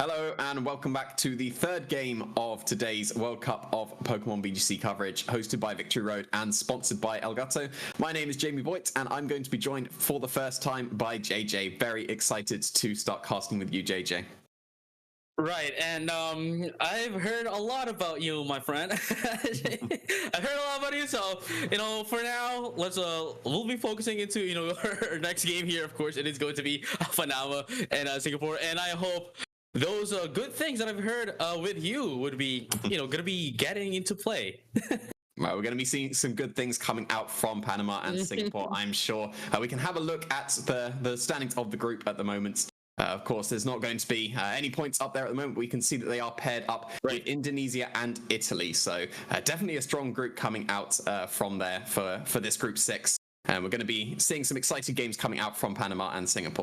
Hello and welcome back to the third game of today's World Cup of Pokémon VGC coverage, hosted by Victory Road and sponsored by Elgato. My name is Jamie Voigt and I'm going to be joined for the first time by JJ. Very excited to start casting with you, JJ. Right, and I've heard a lot about you, my friend. I've heard a lot about you, so for now, we'll be focusing into our next game here. Of course, it is going to be Panama and Singapore, and I hope those good things that I've heard with you would be going to be getting into play. Well, we're going to be seeing some good things coming out from Panama and Singapore, I'm sure. We can have a look at the standings of the group at the moment. Of course, there's not going to be any points up there at the moment. We can see that they are paired up with Indonesia and Italy. So definitely a strong group coming out from there for this group 6. And we're going to be seeing some exciting games coming out from Panama and Singapore.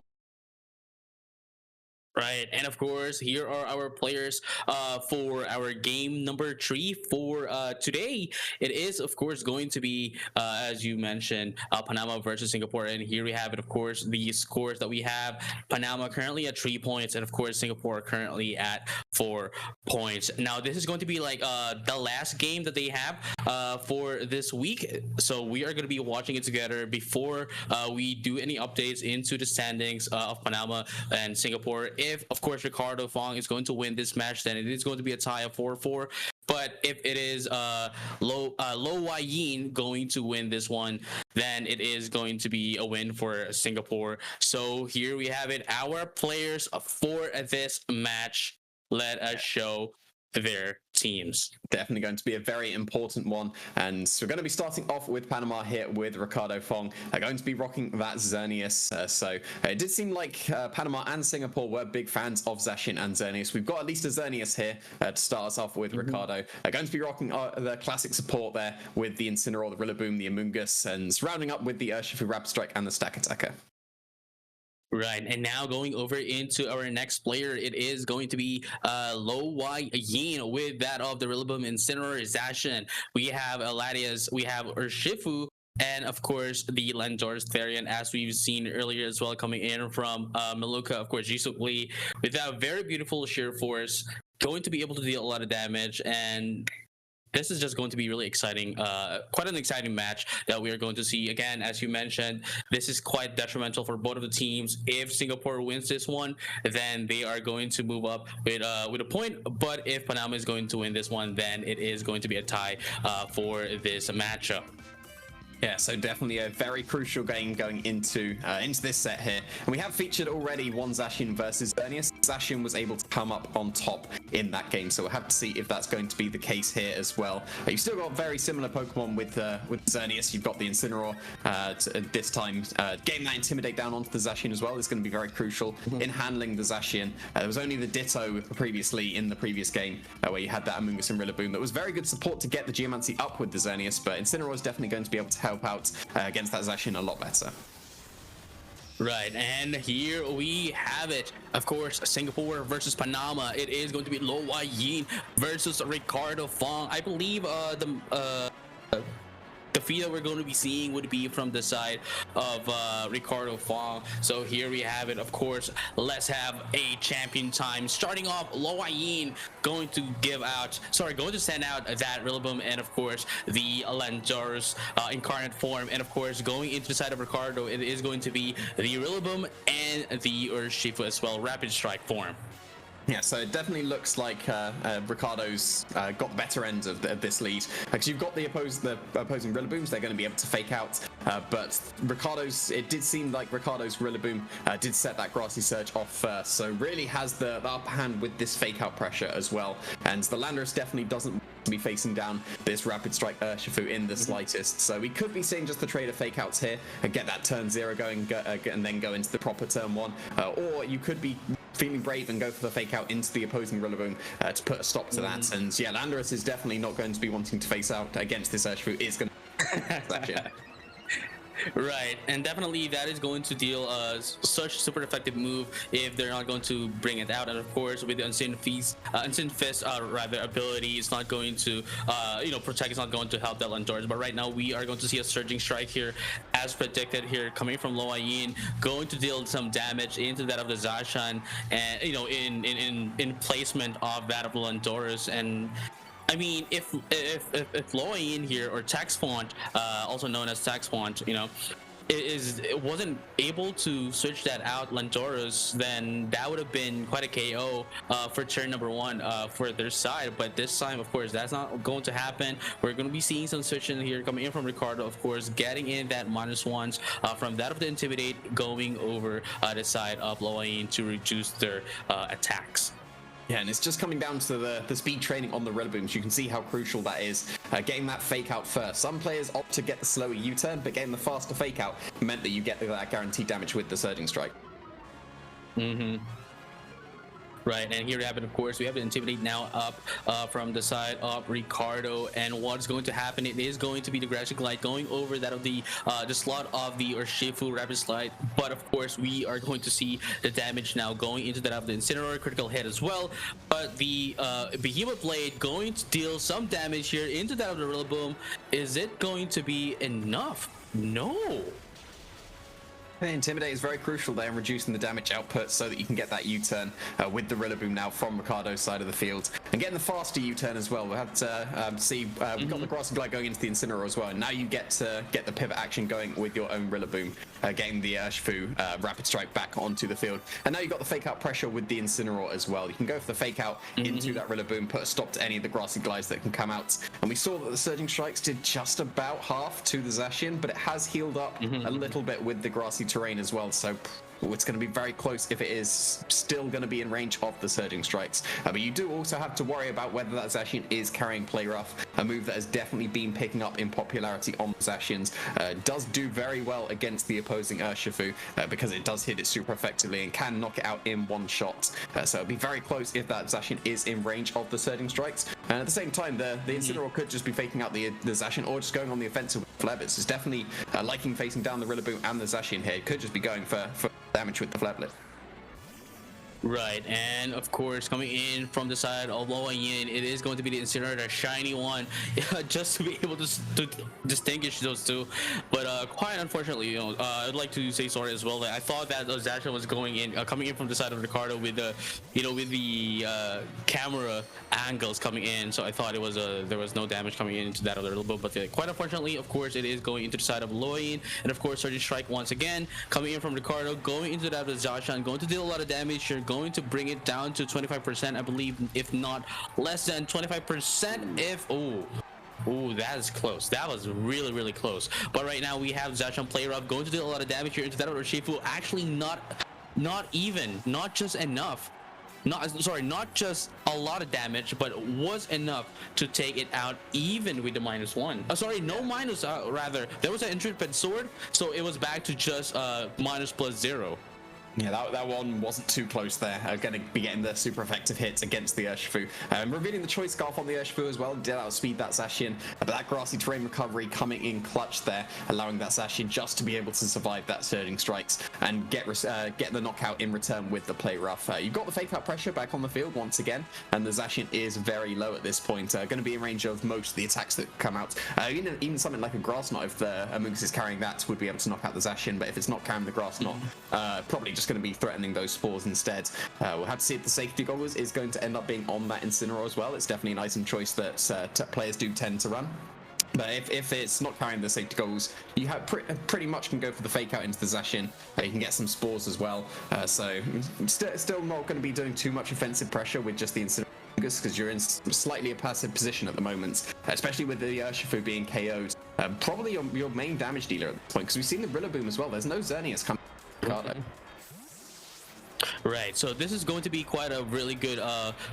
Right, and of course, here are our players for our game number 3 for today. It is, of course, going to be, as you mentioned, Panama versus Singapore. And here we have it, of course, the scores that we have. Panama currently at 3 points, and of course, Singapore currently at 4 points. Now, this is going to be like the last game that they have for this week. So we are going to be watching it together before we do any updates into the standings of Panama and Singapore. If, of course, Ricardo Fong is going to win this match, then it is going to be a tie of 4-4. But if it is Lo Yin going to win this one, then it is going to be a win for Singapore. So here we have it. Our players for this match. Let us show their teams. Definitely going to be a very important one, and we're going to be starting off with Panama here with Ricardo Fong. They're going to be rocking that Xerneas, so it did seem like Panama and Singapore were big fans of Zacian and Xerneas. We've got at least a Xerneas here to start us off with. Ricardo. They're going to be rocking the classic support there with the Incineroar, the Rillaboom, the Amoonguss, and rounding up with the Urshifu Rapid Strike and the Stack Attacker. Right, and now going over into our next player, it is going to be Lo Yin with that of the Rillaboom, Incineroar, Zacian. We have Latias, we have Urshifu, and of course the Landorus Therian, as we've seen earlier as well, coming in from Maluka. Of course, Jisoo with that very beautiful sheer force, going to be able to deal a lot of damage, and this is just going to be really exciting, quite an exciting match that we are going to see. Again, as you mentioned, this is quite detrimental for both of the teams. If Singapore wins this one, then they are going to move up with a point. But if Panama is going to win this one, then it is going to be a tie for this matchup. Yeah, so definitely a very crucial game going into this set here. And we have featured already one Zacian versus Xerneas. Zacian was able to come up on top in that game, so we'll have to see if that's going to be the case here as well. You've still got very similar Pokemon with Xerneas. You've got the Incineroar this time. Getting that Intimidate down onto the Zacian as well is going to be very crucial in handling the Zacian. There was only the Ditto previously in the previous game where you had that Amoonguss and Rillaboom. That was very good support to get the Geomancy up with the Xerneas, but Incineroar is definitely going to be able to help out against that Zacian a lot better. Right, and here we have it. Of course, Singapore versus Panama. It is going to be Lo Yin versus Ricardo Fong. I believe the feed that we're going to be seeing would be from the side of Ricardo Fong. So here we have it. Of course, let's have a champion time. Starting off, Lo Yin going to send out that Rillaboom, and of course the Landorus incarnate form. And of course, going into the side of Ricardo, it is going to be the Rillaboom and the Urshifu as well, Rapid Strike form. Yeah, so it definitely looks like Ricardo's got the better end of this lead. Because you've got the opposing Rillabooms, they're going to be able to fake out. But it did seem like Ricardo's Rillaboom did set that Grassy Surge off first. So really has the upper hand with this fake out pressure as well. And the Landorus definitely doesn't want to be facing down this Rapid Strike Urshifu in the slightest. So we could be seeing just the trade of fake outs here and get that turn 0 going and then go into the proper turn 1. Or you could be feeling brave and go for the fake out into the opposing Rillaboom to put a stop to that. And yeah, Landorus is definitely not going to be wanting to face out against this Urshifu. Is going to Right, and definitely that is going to deal such super effective move if they're not going to bring it out. And of course, with the Unseen Fist rather ability, it's not going to protect. It's not going to help that Landoris. But right now, we are going to see a surging strike here, as predicted here, coming from Loa Yin, going to deal some damage into that of the Zashan, and in placement of that of Landoris. And I mean, if Loa Yin here, or Text Font, also known as Text Font, it wasn't able to switch that out Landoros, then that would have been quite a KO for turn number 1 for their side. But this time, of course, that's not going to happen. We're going to be seeing some switching here coming in from Ricardo, of course, getting in that -1s from that of the Intimidate, going over the side of Loa Yin to reduce their attacks. Yeah, and it's just coming down to the speed training on the Rillabooms. You can see how crucial that is, getting that fake out first. Some players opt to get the slower U-turn, but getting the faster fake out meant that you get that guaranteed damage with the Surging Strike. Right, and here we have it, of course. We have the Intimidate now up from the side of Ricardo, and what's going to happen, it is going to be the Grassy Glide going over that of the slot of the Urshifu Rapid Slide. But of course, we are going to see the damage now going into that of the Incineroar critical hit as well. But the Behemoth Blade going to deal some damage here into that of the Rillaboom. Is it going to be enough? No. Intimidate is very crucial there in reducing the damage output so that you can get that U-turn with the Rillaboom now from Ricardo's side of the field. And getting the faster U-turn as well. We'll have to see, we've got the Grassy Glide going into the Incineroar as well. And now you get to get the pivot action going with your own Rillaboom, getting the Urshifu Rapid Strike back onto the field. And now you've got the fake out pressure with the Incineroar as well. You can go for the fake out into that Rillaboom, put a stop to any of the Grassy Glides that can come out. And we saw that the Surging Strikes did just about half to the Zacian, but it has healed up a little bit with the grassy terrain as well, so it's going to be very close if it is still going to be in range of the Surging Strikes. But you do also have to worry about whether that Zacian is carrying Play Rough, a move that has definitely been picking up in popularity on Zacians. Does do very well against the opposing Urshifu because it does hit it super effectively and can knock it out in one shot. So it'll be very close if that Zacian is in range of the Surging Strikes. And at the same time, the Incineroar could just be faking out the Zacian or just going on the offensive with Flebits. It's definitely liking facing down the Rillaboom and the Zacian here. It could just be going for damage with the Flablet. Right, and of course, coming in from the side of Loa Yin, it is going to be the Incineroar, the shiny one, just to be able to distinguish those two. But quite unfortunately, I'd like to say sorry as well. That I thought that Zacian was going in, coming in from the side of Ricardo with the, with the camera angles coming in. So I thought it was there was no damage coming into that a little bit. But quite unfortunately, of course, it is going into the side of Loa Yin, and of course, Surging Strike once again coming in from Ricardo, going into that of Zacian, going to deal a lot of damage here. Going to bring it down to 25%, I believe, if not less than 25%. If that is close. That was really, really close. But right now we have Zacian Play Rough going to deal a lot of damage here into that of Urshifu. Actually, not just enough. Not just a lot of damage, but was enough to take it out even with the -1. No minus, rather. There was an intrepid sword, so it was back to just minus plus 0. Yeah, that one wasn't too close there. Going to be getting the super effective hits against the Urshifu. Revealing the Choice Scarf on the Urshifu as well. Did outspeed that Zacian. But that grassy terrain recovery coming in clutch there, allowing that Zacian just to be able to survive that Surging Strikes and get the knockout in return with the Play Rough. You've got the fake out pressure back on the field once again, and the Zacian is very low at this point. Going to be in range of most of the attacks that come out. Even something like a Grass Knot, if the Amoonguss is carrying that, would be able to knock out the Zacian. But if it's not carrying the Grass Knot, probably just going to be threatening those spores instead. We'll have to see if the safety goggles is going to end up being on that Incineroar as well. It's definitely an item choice that players do tend to run. But if it's not carrying the safety goggles, you have pretty much can go for the fake out into the Zacian. You can get some spores as well. So still not going to be doing too much offensive pressure with just the Incineroar, because you're in slightly a passive position at the moment, especially with the Urshifu being KO'd. Probably your main damage dealer at this point, because we've seen the Rillaboom as well. There's no Xerneas coming. Ricardo. Right, so this is going to be quite a really good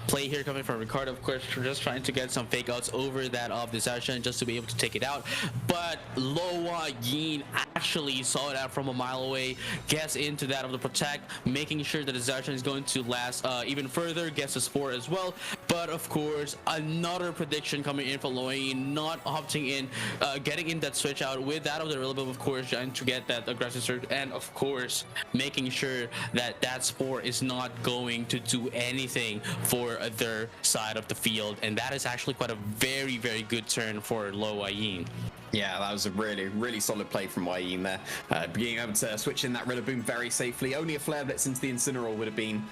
play here coming from Ricardo. Of course, we're just trying to get some fake outs over that of the session just to be able to take it out. But Loa Yin actually saw it out from a mile away, gets into that of the protect, making sure that the session is going to last even further, gets a spore as well. But of course, another prediction coming in for Loa Yin, not opting in, getting in that switch out with that of the relevant, of course, trying to get that aggressive surge, and of course, making sure that that spore is not going to do anything for their side of the field, and that is actually quite a very, very good turn for Loa Yin. Yeah, that was a really, really solid play from Yin there. Being able to switch in that Rillaboom very safely. Only a Flare Blitz into the Incineroar would have been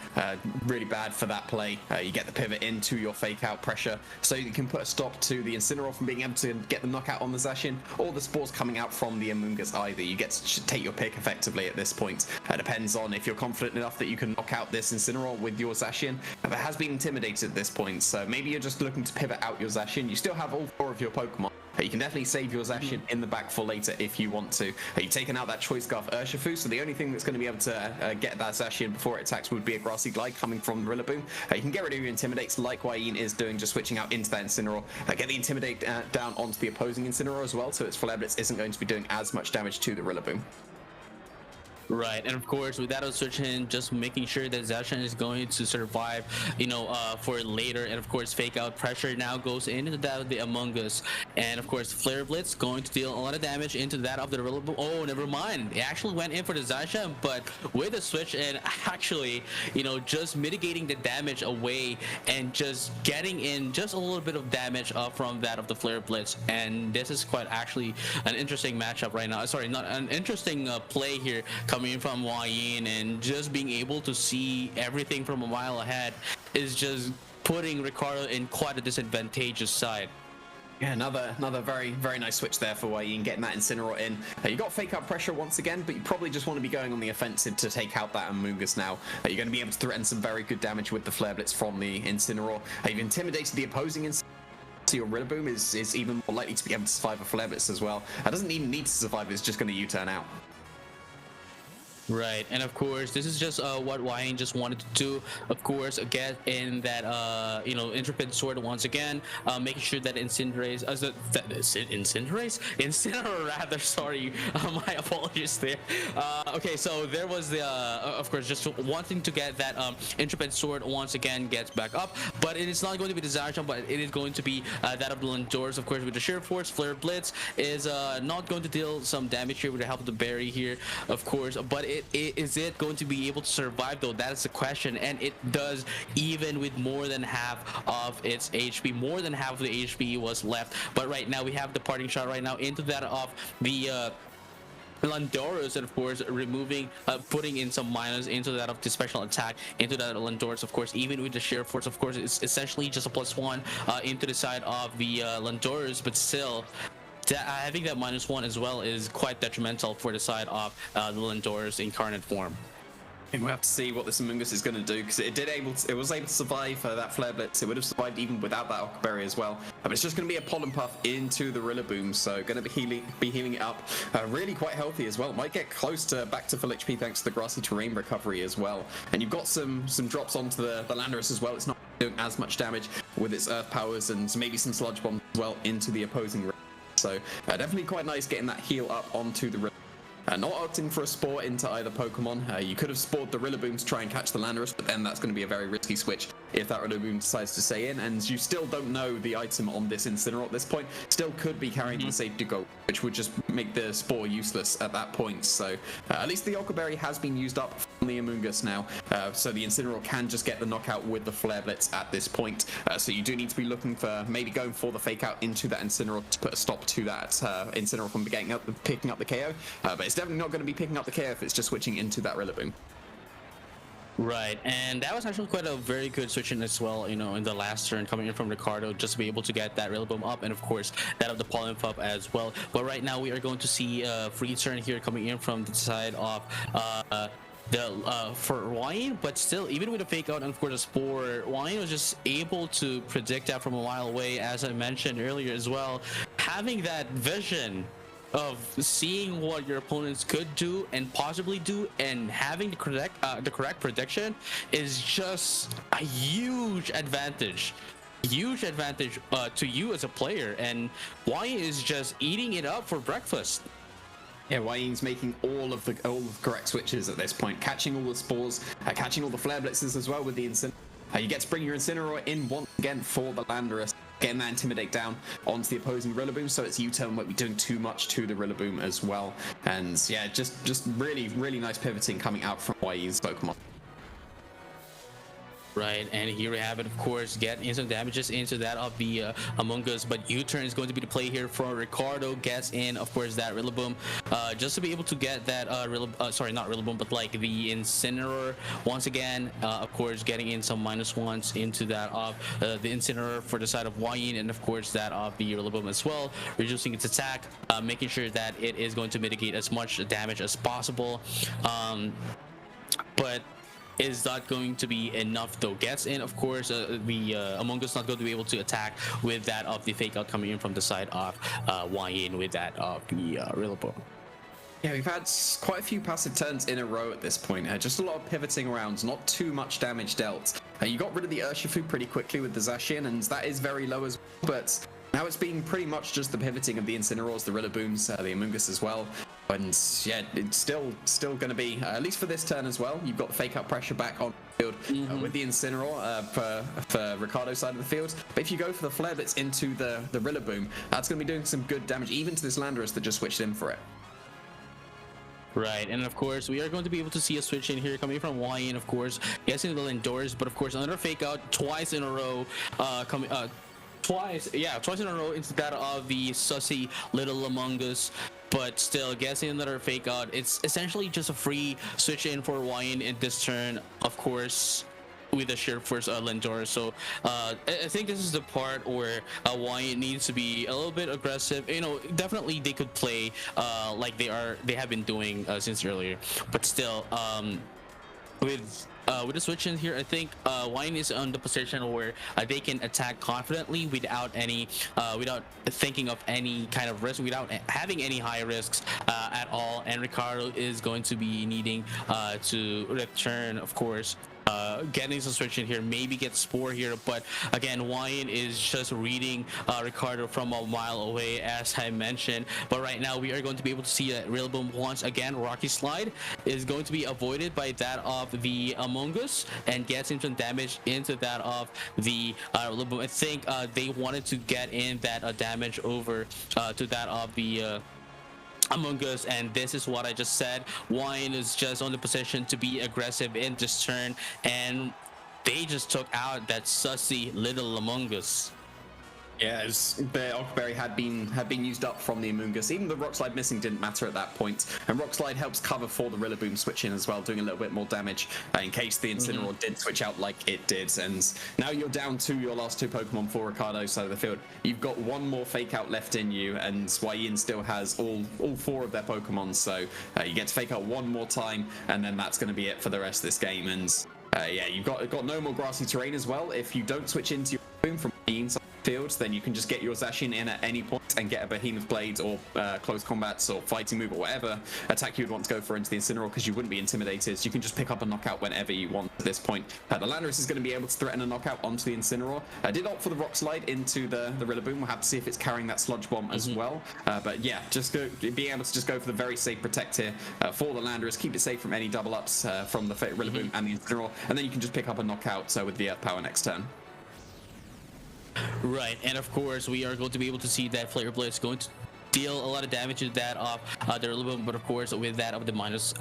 really bad for that play. You get the pivot into your fake out pressure, so you can put a stop to the Incineroar from being able to get the knockout on the Zacian, or the spores coming out from the Amoonguss either. You get to take your pick effectively at this point. It depends on if you're confident enough that you can knock out this Incineroar with your Zacian. But it has been intimidated at this point, so maybe you're just looking to pivot out your Zacian. You still have all 4 of your Pokemon. You can definitely save your Zacian in the back for later if you want to. You've taken out that Choice Scarf Urshifu, so the only thing that's going to be able to get that Zacian before it attacks would be a Grassy Glide coming from the Rillaboom. You can get rid of your Intimidates like Yin is doing, just switching out into that Incineroar. Get the Intimidate down onto the opposing Incineroar as well, so its Flare Blitz isn't going to be doing as much damage to the Rillaboom. Right, and of course with that switching, just making sure that Zacian is going to survive, for later, and of course fake out pressure now goes into that of the Among Us, and of course Flare Blitz going to deal a lot of damage into that of the Rillaboom. Oh, never mind, it actually went in for the Zacian, but with the switch and actually, just mitigating the damage away and just getting in just a little bit of damage from that of the Flare Blitz, and this is quite actually an interesting matchup right now. Sorry, not an interesting play here coming in from Yin, and just being able to see everything from a mile ahead is just putting Ricardo in quite a disadvantageous side. Yeah, another very, very nice switch there for Yin, getting that Incineroar in. You got fake out pressure once again, but you probably just want to be going on the offensive to take out that Amoonguss now. You're going to be able to threaten some very good damage with the Flare Blitz from the Incineroar. You've intimidated the opposing Incineroar. So your Rillaboom is even more likely to be able to survive a Flare Blitz as well. It doesn't even need to survive, it's just going to U-turn out. Right, and of course this is just what Yin just wanted to do. Of course, get in that Intrepid Sword once again, making sure that Incinerate, Incineroar rather. Sorry, my apologies there. Okay, so there was the of course just wanting to get that Intrepid Sword once again gets back up, but it is not going to be the Zacian, but it is going to be that of the Landorus. Of course, with the Sheer Force, Flare Blitz is not going to deal some damage here with the help of the Berry here, of course, but is it going to be able to survive though? That is the question, and it does, even with more than half of its HP. More than half of the HP was left, but right now we have the parting shot right now into that of the Landorus, and of course removing putting in some minus into that of the special attack into that Landorus. Of course, even with the Sheer Force, of course it's essentially just a +1 into the side of the Landorus, but still having that -1 as well is quite detrimental for the side of the Landorus incarnate form. And we'll have to see what this Amoonguss is going to do, because it was able to survive that Flare Blitz. It would have survived even without that Occa Berry as well. But it's just going to be a Pollen Puff into the Rillaboom, so going to be healing it up. Really quite healthy as well. Might get close to back to full HP thanks to the Grassy Terrain recovery as well. And you've got some drops onto the Landorus as well. It's not doing as much damage with its Earth powers, and maybe some Sludge Bombs as well into the opposing Rillaboom. So definitely quite nice getting that heal up onto the Rillaboom. Not opting for a Spore into either Pokemon. You could have spored the Rillaboom to try and catch the Landorus, but then that's going to be a very risky switch if that Rillaboom decides to stay in, and you still don't know the item on this Incineroar at this point. Still could be carrying the safety goal, which would just make the Spore useless at that point. So at least the Occa Berry has been used up from the Amoonguss now, so the Incineroar can just get the knockout with the Flare Blitz at this point. So you do need to be looking for maybe going for the fake out into that Incineroar to put a stop to that Incineroar from picking up the KO, but it's definitely not going to be picking up the KO if it's just switching into that Rillaboom. Right, and that was actually quite a very good switching as well, in the last turn coming in from Ricardo, just to be able to get that Rillaboom up, and of course that of the Pollen Puff as well. But right now we are going to see a free turn here coming in from the side of for Yin, but still, even with a fake out and of course a Spore, Yin was just able to predict that from a mile away, as I mentioned earlier as well. Having that vision of seeing what your opponents could do and possibly do, and having the correct prediction is just a huge advantage to you as a player. And Wyatt is just eating it up for breakfast. Yeah, Wayne's making all of the correct switches at this point, catching all the spores, catching all the flare blitzes as well with the Incineroar. You get to bring your Incineroar in once again for the Landorus, getting that Intimidate down onto the opposing Rillaboom, so its U-turn won't be doing too much to the Rillaboom as well. And yeah, just really nice pivoting coming out from Wayne's Pokemon. Right, and here we have it, of course, get instant damages into that of the Among Us, but U-turn is going to be the play here for Ricardo. Gets in, of course, that Rillaboom, just to be able to get that sorry, not Rillaboom, but like the Incineroar once again. Of course, getting in some -1s into that of the Incineroar for the side of Wayne, and of course that of the Rillaboom as well, reducing its attack, making sure that it is going to mitigate as much damage as possible. But is that going to be enough though? Gets in, of course, the Among Us not going to be able to attack with that of the fake out coming in from the side of Wayne with that of the Rillaboom. Yeah, we've had quite a few passive turns in a row at this point. Just a lot of pivoting around, not too much damage dealt. You got rid of the Urshifu pretty quickly with the Zacian, and that is very low as well, but now it's been pretty much just the pivoting of the Incineroars, the Rillabooms, the Among Us as well. And yeah, it's still going to be, at least for this turn as well, you've got the fake out pressure back on the field with the Incineroar for Ricardo's side of the field. But if you go for the Flare Blitz into the Rillaboom, that's going to be doing some good damage, even to this Landorus that just switched in for it. Right, and of course we are going to be able to see a switch in here coming from Wayne, of course, guessing the Lindors, but of course another fake out twice in a row twice in a row into that of the sussy little Among Us. But still, guessing another fake out, it's essentially just a free switch in for Wayne in this turn, of course, with the sheer force Lindor. So I think this is the part where Wyatt needs to be a little bit aggressive. You know, definitely they could play like they have been doing since earlier, but still with the switch in here, I think Wayne is on the position where they can attack confidently without thinking of any kind of risk, without having any high risks at all. And Ricardo is going to be needing to return, of course, getting some switch in here, maybe get Spore here, but again, Wyatt is just reading Ricardo from a mile away, as I mentioned. But right now we are going to be able to see that Rillaboom once again, Rocky Slide is going to be avoided by that of the Among Us, and gets into damage into that of the Rillaboom. I think they wanted to get in that damage over to that of the Among Us, and this is what I just said. Wayne is just on the position to be aggressive in this turn, and they just took out that sussy little Among Us. Yeah, the Ocberry had been used up from the Among Us. Even the Rock Slide missing didn't matter at that point, and Rock Slide helps cover for the Rillaboom switch in as well, doing a little bit more damage in case the Incineroar did switch out like it did. And now you're down to your last two Pokemon for Ricardo's side of the field. You've got one more fake out left in you, and Wayne still has all four of their Pokemon, so you get to fake out one more time, and then that's going to be it for the rest of this game. And yeah, you've got no more grassy terrain as well. If you don't switch into your Boom from Wayne's side of the field, then you can just get your Zacian in at any point and get a Behemoth Blade or close combats or fighting move or whatever attack you would want to go for into the Incineroar, because you wouldn't be intimidated. You can just pick up a knockout whenever you want at this point. The Landorus is going to be able to threaten a knockout onto the Incineroar. I did opt for the Rock Slide into the Rillaboom. We'll have to see if it's carrying that Sludge Bomb as well. But yeah, just being able to just go for the very safe protect here for the Landorus, keep it safe from any double ups from the Rillaboom and the Incineroar, and then you can just pick up a knockout with the Earth Power next turn. Right, and of course we are going to be able to see that Flare Blitz going to deal a lot of damage to that of the Rillaboom, but of course with that of the minus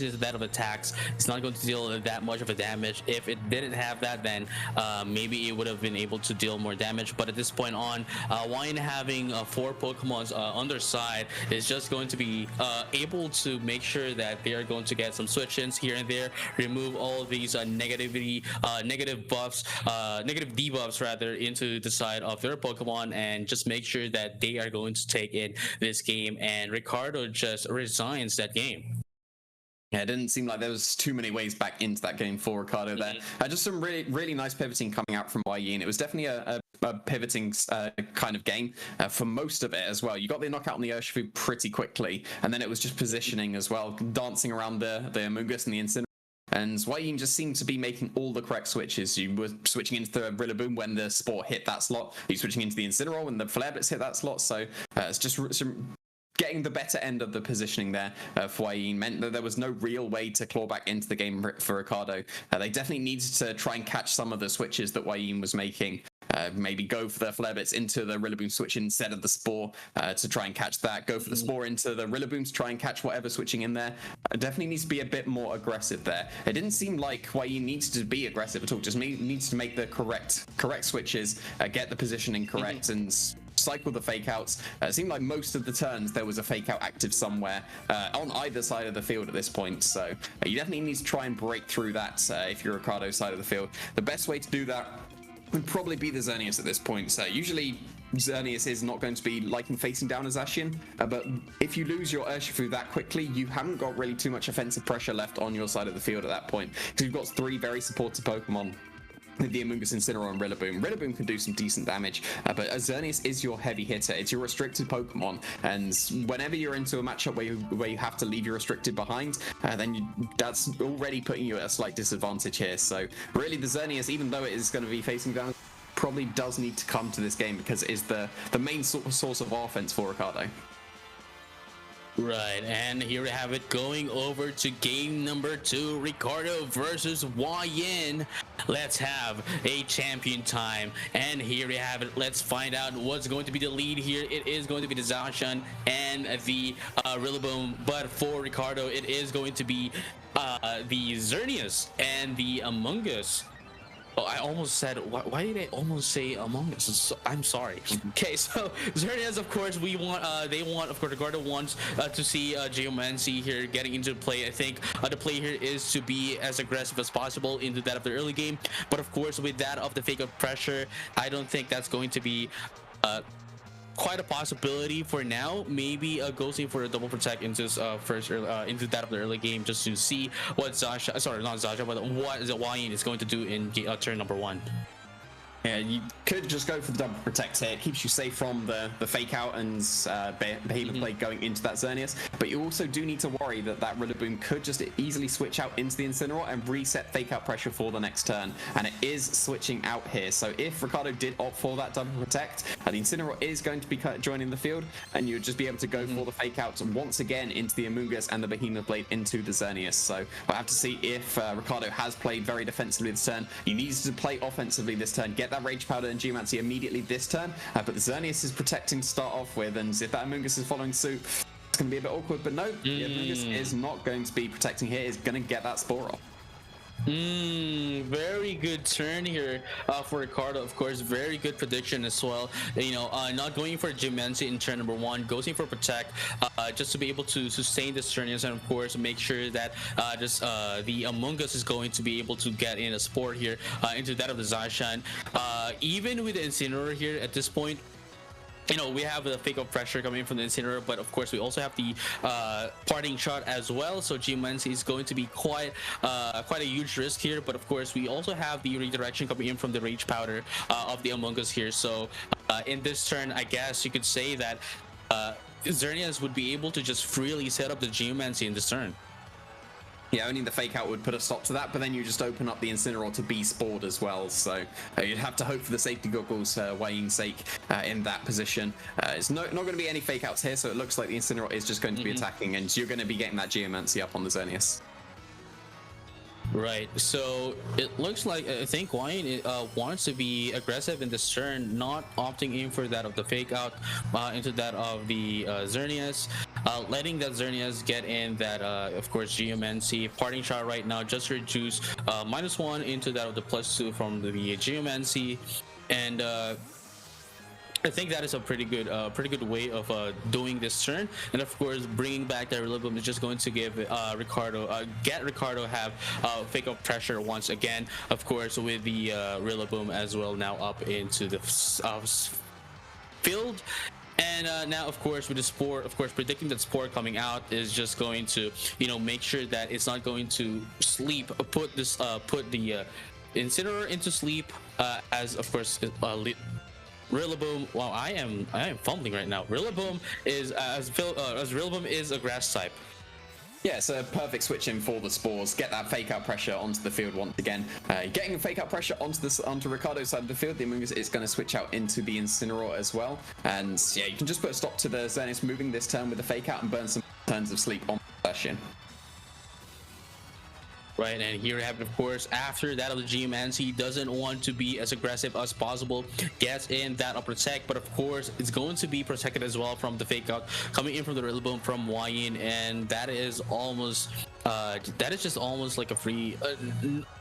is that of attacks, it's not going to deal that much of a damage. If it didn't have that, then maybe it would have been able to deal more damage. But at this point on, Wayne having 4 Pokemons on their side is just going to be able to make sure that they are going to get some switch-ins here and there, remove all of these negative debuffs rather into the side of their Pokemon, and just make sure that they are going to take in this game, and Ricardo just resigns that game. Yeah, it didn't seem like there was too many ways back into that game for Ricardo there. Just some really nice pivoting coming out from Wayne. It was definitely a pivoting kind of game for most of it as well. You got the knockout on the Urshifu pretty quickly, and then it was just positioning as well, dancing around the Amoonguss and the Incineroar. And Hwaying just seemed to be making all the correct switches. You were switching into the Rillaboom when the Spore hit that slot. You were switching into the Incineroar when the Flare Blitz hit that slot. So it's just getting the better end of the positioning there for Hwaying meant that there was no real way to claw back into the game for Ricardo. They definitely needed to try and catch some of the switches that Hwaying was making. Maybe go for the Flare Blitz into the Rillaboom switch instead of the Spore to try and catch that. Go for the Spore into the Rillaboom to try and catch whatever switching in there. Definitely needs to be a bit more aggressive there. It didn't seem like Hwaying needs to be aggressive at all. Just needs to make the correct switches, get the positioning correct, and cycle the fake outs. It seemed like most of the turns there was a fake out active somewhere on either side of the field at this point. So you definitely need to try and break through that if you're Ricardo's side of the field. The best way to do that would probably be the Xerneas at this point. So usually Xerneas is not going to be liking facing down as Zacian, but if you lose your Urshifu that quickly, you haven't got really too much offensive pressure left on your side of the field at that point, because you've got 3 very supportive Pokemon with the Amoonguss, Incineroar, and Rillaboom. Rillaboom can do some decent damage, but Xerneas is your heavy hitter. It's your restricted Pokemon, and whenever you're into a matchup where you have to leave your restricted behind, then that's already putting you at a slight disadvantage here. So really, the Xerneas, even though it is going to be facing down, probably does need to come to this game because it is the main source of offense for Ricardo. Right, and here we have it going over to game number 2, Ricardo versus Hwaying. Let's have a champion time, and here we have it. Let's find out what's going to be the lead here. It is going to be the Zacian and the Rillaboom, but for Ricardo, it is going to be the Xerneas and the Amoonguss. Oh, I almost said, why did I almost say Among Us? So, I'm sorry. Okay, so Xerneas, of course, of course, Ricardo wants to see Geomancy here getting into play. I think the play here is to be as aggressive as possible into that of the early game. But of course, with that of the fake of pressure, I don't think that's going to be quite a possibility for now. Maybe ghosting for a double protect into into that of the early game, just to see what what Hwaying is going to do in turn number 1. Yeah, you could just go for the double protect here. It keeps you safe from the fake out and behemoth blade going into that Xerneas. But you also do need to worry that Rillaboom could just easily switch out into the Incineroar and reset fake out pressure for the next turn. And it is switching out here. So if Ricardo did opt for that double protect, the Incineroar is going to be joining the field, and you'd just be able to go for the fake outs once again into the Amoonguss and the behemoth blade into the Xerneas. So we'll have to see if Ricardo has played very defensively this turn. You needed to play offensively this turn, get that Rage Powder and Geomancy immediately this turn, but the Xerneas is protecting to start off with, and if that Amoonguss is following suit, it's going to be a bit awkward, but no, the Amoonguss is not going to be protecting here, is going to get that Spore off. Very good turn here for Ricardo. Of course, very good prediction as well. Not going for Geomancy in turn number 1, ghosting for protect, just to be able to sustain this turn, and of course make sure that the Amoonguss is going to be able to get in a Spore here into that of the Zacian. Even with the Incineroar here at this point, we have the fake of pressure coming from the Incineroar, but of course we also have the parting shot as well. So Geomancy is going to be quite a huge risk here. But of course we also have the redirection coming in from the Rage Powder of the Amoonguss here. So in this turn, I guess you could say that Xerneas would be able to just freely set up the Geomancy in this turn. Yeah, only the fake out would put a stop to that, but then you just open up the Incineroar to be spored as well. So you'd have to hope for the safety goggles Hwaying's sake in that position. It's not going to be any fake outs here, so it looks like the Incineroar is just going to be attacking, and you're going to be getting that Geomancy up on the Xerneas. Right, so it looks like I think Hwaying wants to be aggressive in this turn, not opting in for that of the fake out into that of the Xerneas, letting that Xerneas get in that of course Geomancy. Parting shot right now just reduce -1 into that of the +2 from the Geomancy, and I think that is a pretty good way of doing this turn. And of course, bringing back that Rillaboom is just going to give Ricardo have fake up pressure once again. Of course, with the Rillaboom as well now up into the field. And now, of course, with the Spore, of course, predicting that Spore coming out is just going to, make sure that it's not going to sleep. Put the Incineroar into sleep, as of course Rillaboom. Wow, I am fumbling right now. Rillaboom is as Rillaboom is a grass type. Yeah, it's a perfect switch in for the spores. Get that fake out pressure onto the field once again. Getting a fake out pressure onto Ricardo's side of the field, the Amoonguss is going to switch out into the Incineroar as well. And yeah, you can just put a stop to the Xerneas moving this turn with the fake out and burn some turns of sleep on the session. Right, and here we have it, of course, after that of the Geomancy, doesn't want to be as aggressive as possible, gets in that upper protect, but of course, it's going to be protected as well from the fake out coming in from the Rillaboom from Wyin, and that is just almost like a free,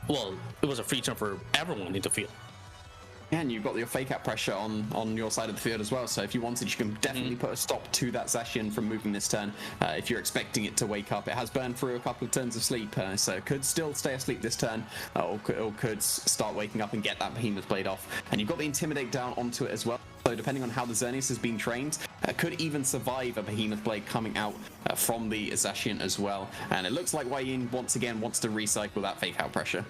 well, it was a free turn for everyone in the field. And you've got your fake out pressure on your side of the field as well, so if you wanted, you can definitely put a stop to that Zacian from moving this turn. If you're expecting it to wake up, it has burned through a couple of turns of sleep, so it could still stay asleep this turn, or could start waking up and get that Behemoth Blade off. And you've got the Intimidate down onto it as well, so depending on how the Xerneas has been trained, could even survive a Behemoth Blade coming out from the Zacian as well. And it looks like Wyin once again wants to recycle that fake out pressure.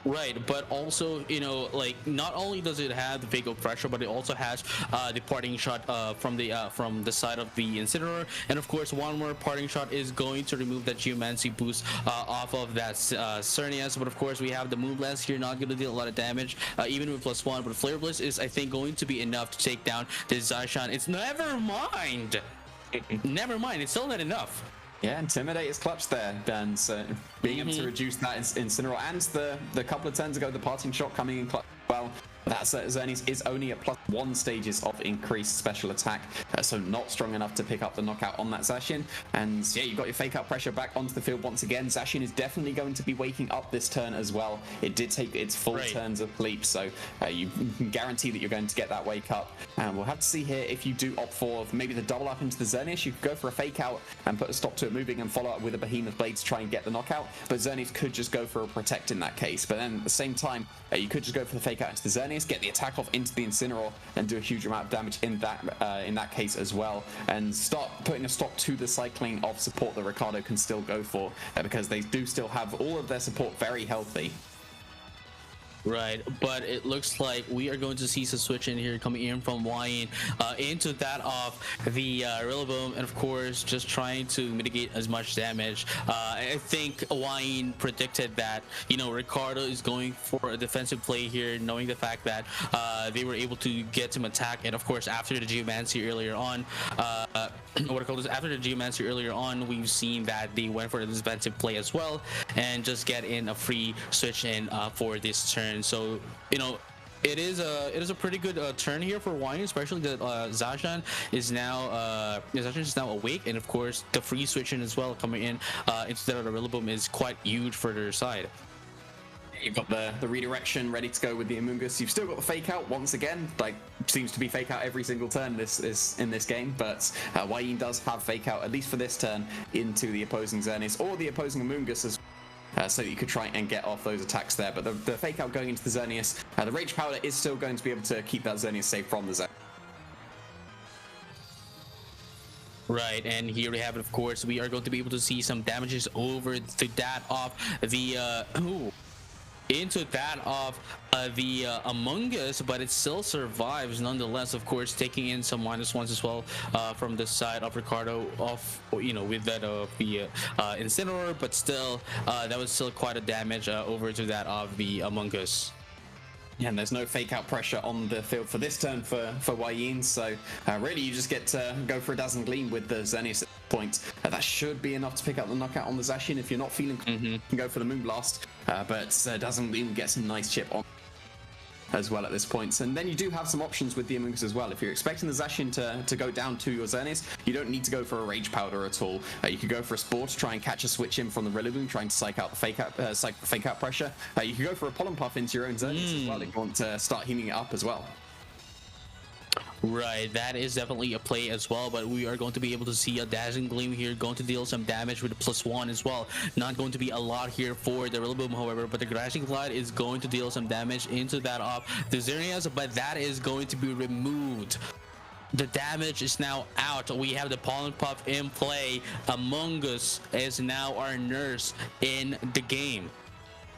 Right, but also, you know, like, not only does it have the fake out pressure, but it also has the parting shot from the side of the Incineroar, and of course one more parting shot is going to remove that Geomancy boost off of that Xerneas. But of course we have the Moonblast here, not going to deal a lot of damage even with +1, but Flare Blitz is, I think, going to be enough to take down this Zacian. It's never mind, it's still not enough. Yeah, Intimidate is clutch there, and being able to reduce that Incineroar, and the couple of turns ago, the parting shot coming in clutch well. That Xerneas is only at +1 stages of increased special attack, so not strong enough to pick up the knockout on that Zacian. And yeah, you've got your fake out pressure back onto the field once again. Zacian is definitely going to be waking up this turn as well. It did take its full turns of sleep, so you can guarantee that you're going to get that wake up. And we'll have to see here if you do opt for maybe the double up into the Xerneas. You could go for a fake out and put a stop to it moving and follow up with a Behemoth Blade to try and get the knockout. But Xerneas could just go for a protect in that case. But then at the same time, you could just go for the fake out into the Xerneas, get the attack off into the Incineroar, and do a huge amount of damage in that case as well, and start putting a stop to the cycling of support that Ricardo can still go for, because they do still have all of their support very healthy. Right, but it looks like we are going to see some switch in here coming in from Wyin into that of the Rillaboom, and of course just trying to mitigate as much damage. I think Wyin predicted that, you know, Ricardo is going for a defensive play here, knowing the fact that they were able to get some attack, and of course after the Geomancy earlier on, after the Geomancy earlier on, we've seen that they went for a defensive play as well, and just get in a free switch in for this turn. So, you know, it is a pretty good turn here for Wyin, especially that Zacian is now awake, and of course the free switch in as well coming in instead of the Rillaboom is quite huge for their side. You've got the redirection ready to go with the Amoonguss. You've still got the fake out once again, like seems to be fake out every single turn in this game, but Wyin does have fake out, at least for this turn, into the opposing Xerneas or the opposing Amoonguss as well. So that you could try and get off those attacks there. But the fake out going into the Xerneas, the Rage Powder is still going to be able to keep that Xerneas safe from the zone. Right, and here we have it, of course. We are going to be able to see some damages over to that of the into that of the Amoonguss, but it still survives nonetheless, of course, taking in some -1s as well from the side of Ricardo, you know, with that of the Incineroar, but still that was still quite a damage over to that of the Amoonguss. Yeah, and there's no fake out pressure on the field for this turn for Wyin, so really you just get to go for a Dazzling Gleam with the Xerneas at this point. That should be enough to pick up the knockout on the Zacian. If you're not feeling you can go for the Moonblast, but Dazzling Gleam gets a nice chip on as well at this point. And then you do have some options with the Amoonguss as well. If you're expecting the Zacian to go down to your Xerneas, you don't need to go for a Rage Powder at all. You could go for a Spore to try and catch a switch in from the Rillaboom, trying to psych out the fake out pressure. You could go for a Pollen Puff into your own Xerneas as well if you want to start healing it up as well. Right, that is definitely a play as well, but we are going to be able to see a Dazzling Gleam here, going to deal some damage with a +1 as well. Not going to be a lot here for the Rillaboom, however, but the Crashing Glide is going to deal some damage into that of the Xerneas, but that is going to be removed. The damage is now out. We have the Pollen Puff in play. Amoonguss is now our nurse in the game.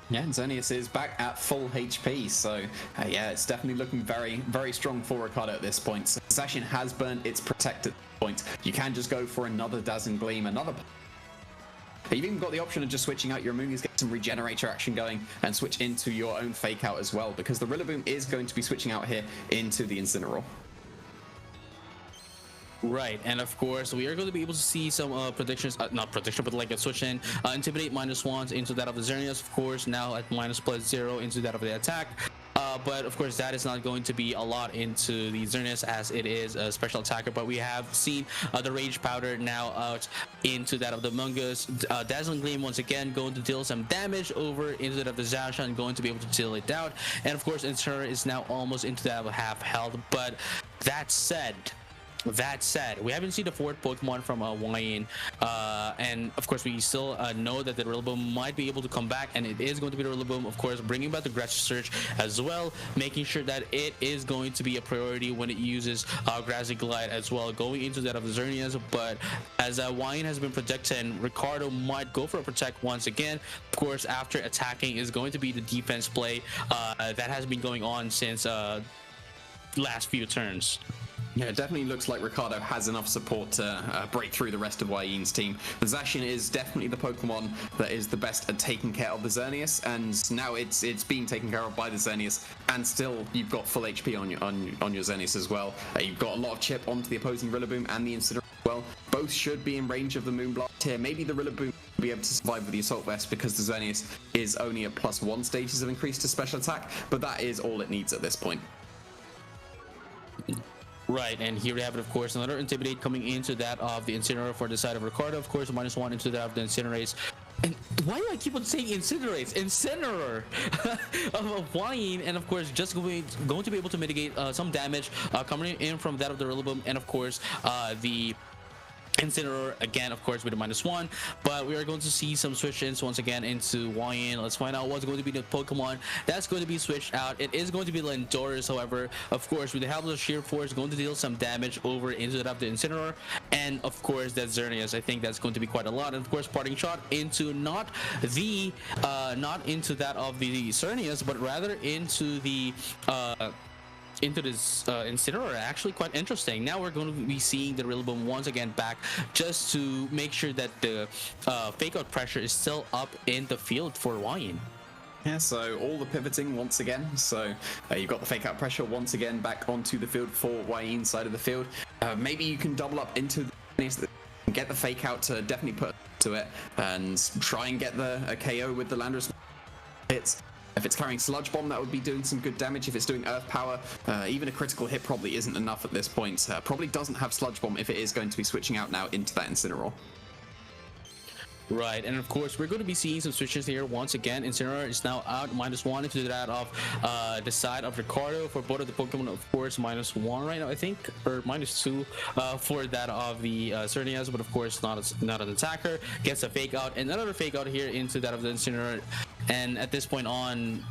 Yeah, and Xerneas is back at full HP, so yeah, it's definitely looking very, very strong for Ricardo at this point. So Zacian has burned its Protect at this point. You can just go for another Dazzling Gleam, another... You've even got the option of just switching out your Amoonguss, get some Regenerator action going, and switch into your own Fake Out as well, because the Rillaboom is going to be switching out here into the Incineroar. Right, and of course we are going to be able to see some predictions, not prediction, but like a switch in Intimidate -1 into that of the Xerneas, of course, now at -+0 into that of the attack. But of course that is not going to be a lot into the Xerneas, as it is a special attacker. But we have seen the Rage Powder now out into that of the Amoonguss. Dazzling Gleam once again going to deal some damage over into that of the Zacian, going to be able to deal it out. And of course Incineroar is now almost into that of half health. But that said, we haven't seen the fourth Pokemon from Wayne, and of course we still know that the Rillaboom might be able to come back, and it is going to be the Rillaboom, of course, bringing back the Grass Surge as well, making sure that it is going to be a priority when it uses Grassy Glide as well, going into that of the Xerneas. But as Wayne has been protected, Ricardo might go for a Protect once again. Of course, after attacking is going to be the defense play that has been going on since last few turns. Yeah, it definitely looks like Ricardo has enough support to break through the rest of Wayne's team. The Zacian is definitely the Pokemon that is the best at taking care of the Xerneas, and now it's being taken care of by the Xerneas, and still you've got full HP on your Xerneas as well. You've got a lot of chip onto the opposing Rillaboom and the Incineroar as well. Both should be in range of the Moonblast here. Maybe the Rillaboom will be able to survive with the Assault Vest because the Xerneas is only at +1 stages of increase to special attack, but that is all it needs at this point. Right, and here we have it, of course, another Intimidate coming into that of the Incineroar for the side of Ricardo, of course, -1 into that of the Incinerates. And why do I keep on saying Incinerates? Incineroar of Wayne, and of course, just going to be able to mitigate some damage coming in from that of the Rillaboom, and of course, the Incineroar again, of course, with a -1. But we are going to see some switch-ins once again into Wayne. Let's find out what's going to be the Pokemon that's going to be switched out. It is going to be Landorus, however, of course, with the help of Sheer Force, going to deal some damage over into the Incineroar, and of course that Xerneas. I think that's going to be quite a lot. And of course, Parting Shot into not into that of the Xerneas, but rather into the this Incineroar. Actually quite interesting. Now we're going to be seeing the Rillaboom once again back, just to make sure that the Fake Out pressure is still up in the field for Wayne. Yeah, so all the pivoting once again. So you've got the Fake Out pressure once again back onto the field for Wayne's side of the field. Maybe you can double up into the get the Fake Out to definitely put to it and try and get the KO with the Landorus hits. If it's carrying Sludge Bomb, that would be doing some good damage. If it's doing Earth Power, even a critical hit probably isn't enough at this point. Probably doesn't have Sludge Bomb if it is going to be switching out now into that Incineroar. Right, and of course we're going to be seeing some switches here once again. Incineroar is now out -1 into that of the side of Ricardo for both of the Pokemon, of course -1 right now, I think, or -2 for that of the Xerneas, but of course not an attacker. Gets a Fake Out and another Fake Out here into that of the Incineroar, and at this point on,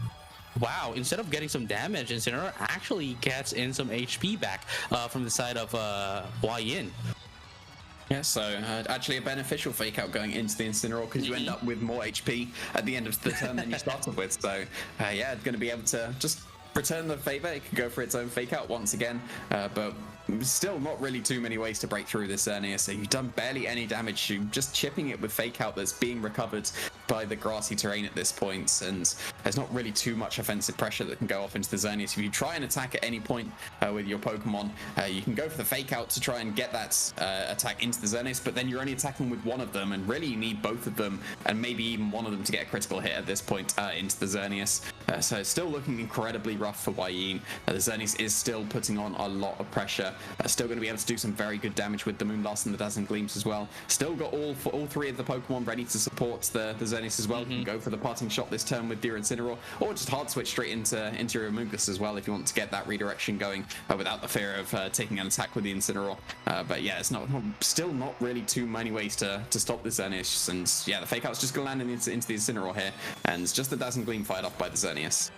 wow, instead of getting some damage, Incineroar actually gets in some HP back from the side of Wayne. Yeah, so actually a beneficial Fake Out going into the Incineroar, because you end up with more HP at the end of the turn than you started with. So yeah, it's going to be able to just return the favor. It could go for its own Fake Out once again, but still not really too many ways to break through this Xerneas. So you've done barely any damage. You're just chipping it with Fake Out that's being recovered by the grassy terrain at this point, and there's not really too much offensive pressure that can go off into the Xerneas. If you try and attack at any point with your Pokemon, you can go for the Fake Out to try and get that attack into the Xerneas, but then you're only attacking with one of them, and really you need both of them, and maybe even one of them to get a critical hit at this point into the Xerneas. So it's still looking incredibly rough for Wayne. The Xerneas is still putting on a lot of pressure. Still going to be able to do some very good damage with the Moonblast and the Dazzling Gleams as well. Still got all three of the Pokemon ready to support the Xerneas as well. You can go for the Parting Shot this turn with your Incineroar, or just hard switch straight into your Amoonguss as well if you want to get that redirection going without the fear of taking an attack with the Incineroar. But yeah, it's still not really too many ways to stop the Xerneas, and yeah, the Fake Out's just going to land into the Incineroar here, and just the Dazzling Gleam fired off by the Xerneas.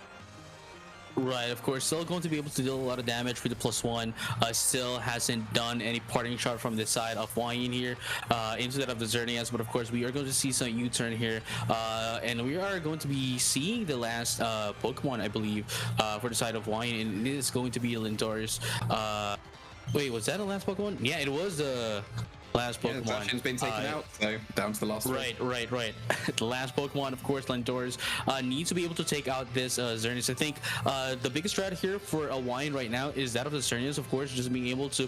Right, of course, still going to be able to deal a lot of damage with the +1. Still hasn't done any parting shot from the side of Wayne here into that of the Xerneas, but of course we are going to see some U-turn here, and we are going to be seeing the last Pokemon, I believe, for the side of Wayne, and it is going to be Lindor's. Wait, was that the last Pokemon? Yeah, it was the last Pokemon. Zacian's been taken out, so down to the last one. Right. The last Pokemon, of course, Lindor's needs to be able to take out this Xerneas. I think the biggest strat here for a Wine right now is that of the Xerneas, of course, just being able to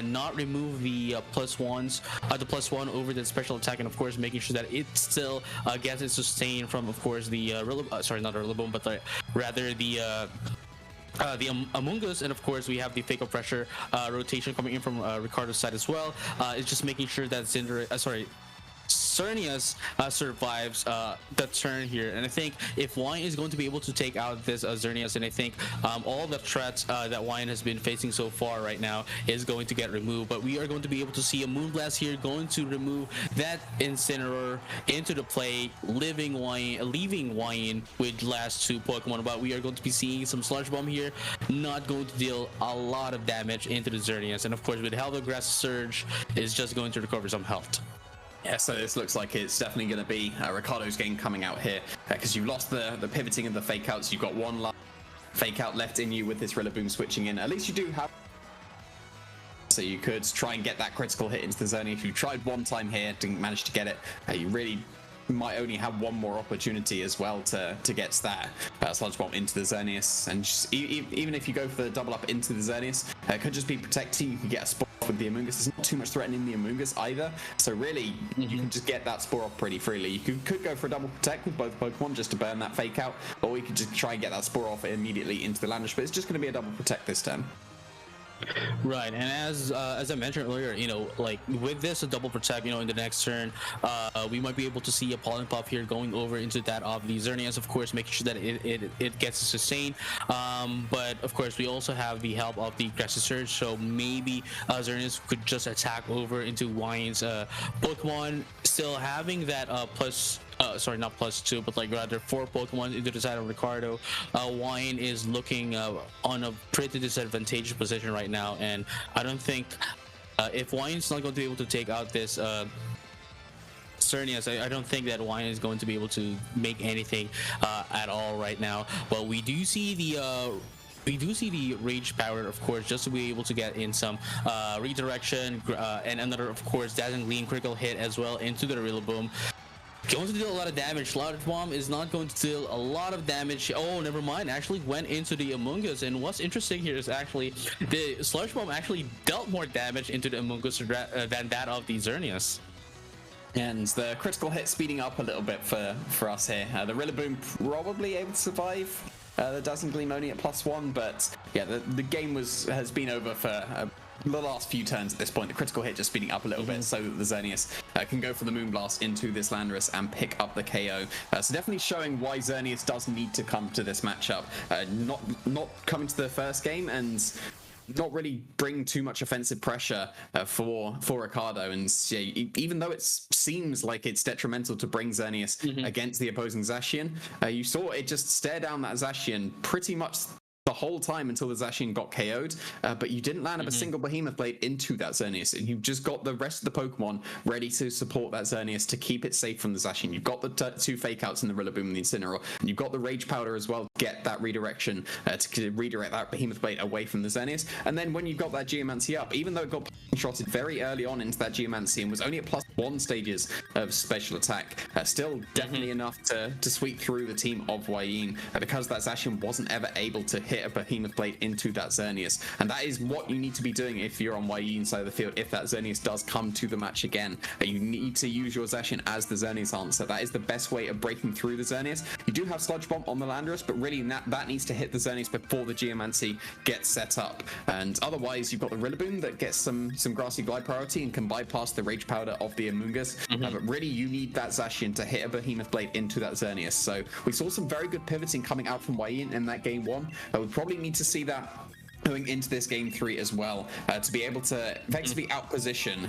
not remove the +1s, the +1 over the special attack, and of course making sure that it still gets it sustained from, of course, the sorry, not the Rillaboom, but rather the Among Us, and of course we have the Fake Up Pressure rotation coming in from Ricardo's side as well. It's just making sure that Xerneas survives the turn here, and I think if Wine is going to be able to take out this Xerneas, and I think all the threats that Wine has been facing so far right now is going to get removed, but we are going to be able to see a Moonblast here going to remove that Incineroar into the play, leaving Wine with last two Pokemon, but we are going to be seeing some Sludge Bomb here, not going to deal a lot of damage into the Xerneas, and of course with Hello Grass Surge is just going to recover some health. Yeah, so this looks like it's definitely going to be Ricardo's game coming out here, because you lost the pivoting and the fake outs. You've got one last fake out left in you with this Rillaboom switching in. At least you do have, so you could try and get that critical hit into the Xerneas. You tried one time here, didn't manage to get it. You really might only have one more opportunity as well to get that Sludge Bomb into the Xerneas, and just, even if you go for the double up into the Xerneas, it could just be protecting. You can get a spot with the Amoonguss. There's not too much threatening the Amoonguss either, so really you can just get that Spore off pretty freely. You could go for a double protect with both Pokemon just to burn that fake out, or you could just try and get that Spore off immediately into the Landorus, but it's just going to be a double protect this turn. Right, and as I mentioned earlier, you know, like with this a double protect, you know, in the next turn, we might be able to see a Pollen Puff here going over into that of the Xerneas, of course, making sure that it gets sustained. But of course, we also have the help of the Aggressive Surge, so maybe Xerneas could just attack over into Wine's Pokemon, still having that sorry, not +2, but like rather 4 Pokemon into the side of Ricardo. Wine is looking on a pretty disadvantageous position right now, and I don't think if Wine's not going to be able to take out this Xerneas, I don't think that Wine is going to be able to make anything at all right now. But we do see the Rage Power, of course, just to be able to get in some redirection, and another, of course, Dazzling Gleam critical hit as well into the Rillaboom. Going to deal a lot of damage. Sludge Bomb is not going to deal a lot of damage. Oh, never mind. Actually went into the Amoonguss. And what's interesting here is actually the Sludge Bomb actually dealt more damage into the Amoonguss than that of the Xerneas. And the critical hit speeding up a little bit for us here. The Rillaboom probably able to survive the Dazzling Gleam only at +1, but yeah, the game has been over for the last few turns at this point. The critical hit just speeding up a little bit so that the Xerneas can go for the Moonblast into this Landorus and pick up the KO. So definitely showing why Xerneas does need to come to this matchup. Not coming to the first game and not really bring too much offensive pressure for Ricardo. And yeah, even though it seems like it's detrimental to bring Xerneas against the opposing Zacian, you saw it just stare down that Zacian pretty much the whole time until the Zacian got KO'd, but you didn't land up a single Behemoth Blade into that Xerneas, and you've just got the rest of the Pokemon ready to support that Xerneas to keep it safe from the Zacian. You've got the 2 Fake Outs in the Rillaboom and the Incineroar, and you've got the Rage Powder as well to get that redirection, to redirect that Behemoth Blade away from the Xerneas. And then when you got that Geomancy up, even though it got shotted very early on into that Geomancy and was only at +1 stages of special attack, still definitely enough to sweep through the team of Wayne, because that Zacian wasn't ever able to hit a Behemoth Blade into that Xerneas. And that is what you need to be doing if you're on Wayne's side of the field. If that Xerneas does come to the match again, you need to use your Zacian as the Xerneas answer. That is the best way of breaking through the Xerneas. You do have Sludge Bomb on the Landorus, but really that needs to hit the Xerneas before the Geomancy gets set up. And otherwise, you've got the Rillaboom that gets some Grassy Glide priority and can bypass the Rage Powder of the Amoonguss. But really, you need that Zacian to hit a Behemoth Blade into that Xerneas. So we saw some very good pivoting coming out from Wayne in that game 1. We probably need to see that going into this game 3 as well, to be able to effectively outposition.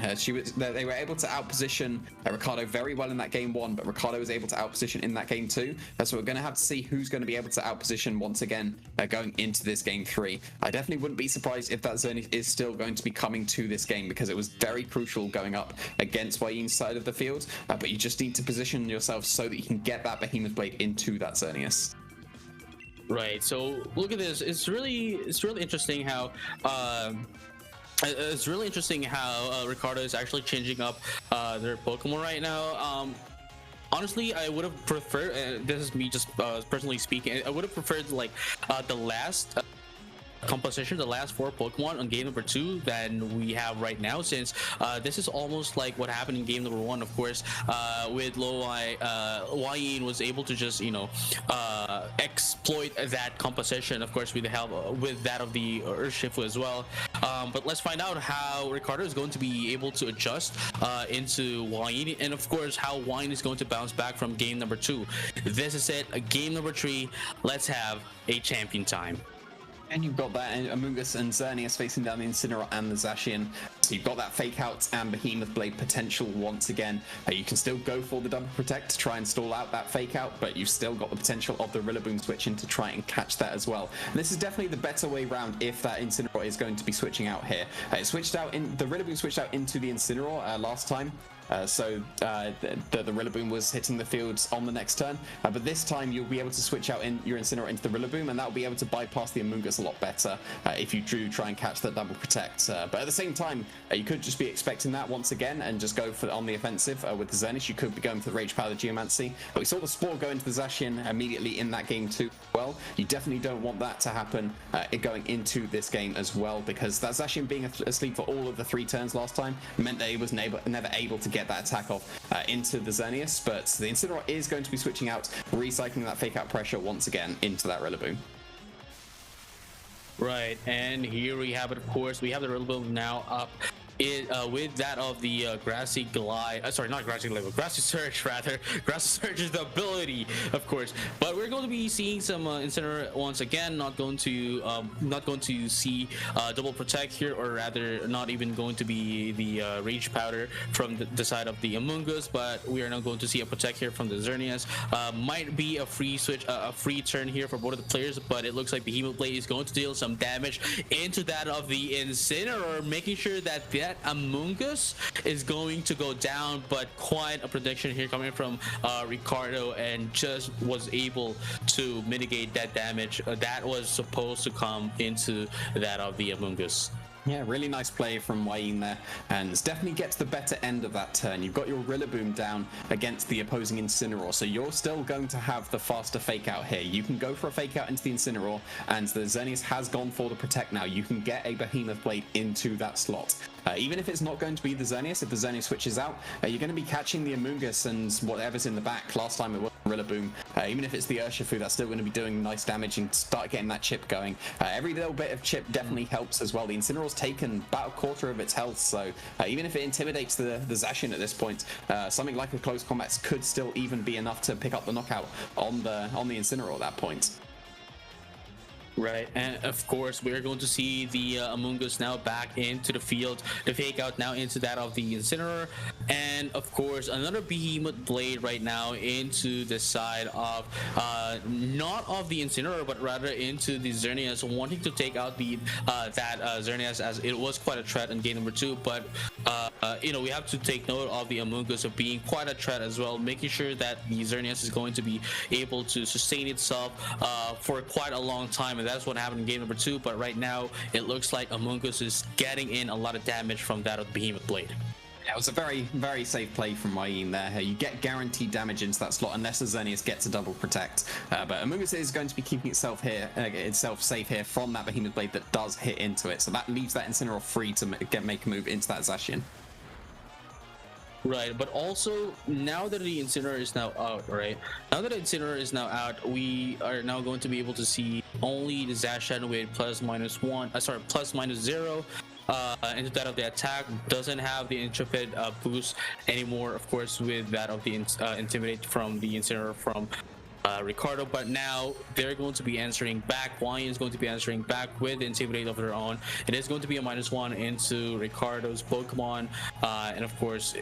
They were able to outposition Ricardo very well in that game 1, but Ricardo was able to outposition in that game 2. So we're going to have to see who's going to be able to outposition once again going into this game 3. I definitely wouldn't be surprised if that Xerneas is still going to be coming to this game, because it was very crucial going up against Wayne's side of the field, but you just need to position yourself so that you can get that Behemoth Blade into that Xerneas. Right. So look at this. It's really interesting how Ricardo is actually changing up their Pokemon right now. Honestly, I would have preferred. This is me just personally speaking. I would have preferred like the last composition, the last 4 Pokemon on game number 2 than we have right now, since this is almost like what happened in game number 1. Of course, with low Wayne was able to just exploit that composition, of course, with the help with that of the Urshifu as well. But let's find out how Ricardo is going to be able to adjust into Wayne, and of course how Wayne is going to bounce back from game number 2. This is it, game number 3. Let's have a champion time. And you've got that Amoonguss and Xerneas facing down the Incineroar and the Zacian. So you've got that Fake Out and Behemoth Blade potential once again. You can still go for the Double Protect to try and stall out that Fake Out, but you've still got the potential of the Rillaboom switching to try and catch that as well. And this is definitely the better way round if that Incineroar is going to be switching out here. The Rillaboom switched out into the Incineroar last time. So the Rillaboom was hitting the fields on the next turn, but this time you'll be able to switch out your Incineroar into the Rillaboom, and that'll be able to bypass the Amoonguss a lot better if you do try and catch that Double Protect. But at the same time, you could just be expecting that once again and just go for on the offensive with the Xerneas. You could be going for the Rage Power, the Geomancy, but we saw the Spore go into the Zacian immediately in that game too. Well, you definitely don't want that to happen going into this game as well, because that Zacian being asleep for all of the 3 turns last time meant that he was never able to get that attack off into the Xerneas. But the Incineroar is going to be switching out, recycling that Fake Out pressure once again into that Rillaboom. Right, and here we have it. Of course, we have the Rillaboom now up with that of the Grassy Glide. Sorry, not Grassy Glide, but Grassy Surge rather. Grassy Surge is the ability, of course. But we're going to be seeing some Incineroar once again. Not going to see Double Protect here, or rather, not even going to be the Rage Powder from the side of the Amoonguss. But we are now going to see a Protect here from the Xerneas. Might be a free switch, a free turn here for both of the players. But it looks like Behemoth Blade is going to deal some damage into that of the Incineroar, making sure that Amoonguss is going to go down. But quite a prediction here coming from Ricardo, and just was able to mitigate that damage that was supposed to come into that of the Amoonguss. Yeah, really nice play from Wayne there, and definitely gets the better end of that turn. You've got your Rillaboom down against the opposing Incineroar, so you're still going to have the faster Fake Out here. You can go for a Fake Out into the Incineroar, and the Xerneas has gone for the Protect now. You can get a Behemoth Blade into that slot. Even if it's not going to be the Xerneas, if the Xerneas switches out, you're going to be catching the Amoonguss and whatever's in the back. Last time it was Rillaboom. Even if it's the Urshifu, that's still going to be doing nice damage and start getting that chip going. Every little bit of chip definitely helps as well. The Incineroar's taken about a quarter of its health, so even if it intimidates the Zacian at this point, something like a close combat could still even be enough to pick up the knockout on the Incineroar at that point. Right, and of course we're going to see the Amoonguss now back into the field, the Fake Out now into that of the Incineroar, and of course another Behemoth Blade right now into the side of not of the Incineroar, but rather into the Xerneas, wanting to take out the Xerneas, as it was quite a threat in game number 2. But we have to take note of the Amoonguss of being quite a threat as well, making sure that the Xerneas is going to be able to sustain itself for quite a long time. And that's what happened in game number 2, but right now it looks like Amoonguss is getting in a lot of damage from that of the Behemoth Blade. Yeah, it was a very, very safe play from Wayne there. You get guaranteed damage into that slot unless the Xerneas gets a Double Protect. But Amoonguss is going to be keeping itself safe here from that Behemoth Blade that does hit into it. So that leaves that Incineroar free to make a move into that Zacian. Right, but also now that the Incineroar is now out, we are now going to be able to see only the Zacian with plus minus 0 into that of the attack. Doesn't have the Intrepid boost anymore, of course, with that of the Intimidate from the Incineroar from Ricardo, but now they're going to be answering back. Wine is going to be answering back with Intimidate of their own. It is going to be a -1 into Ricardo's Pokemon, and of course,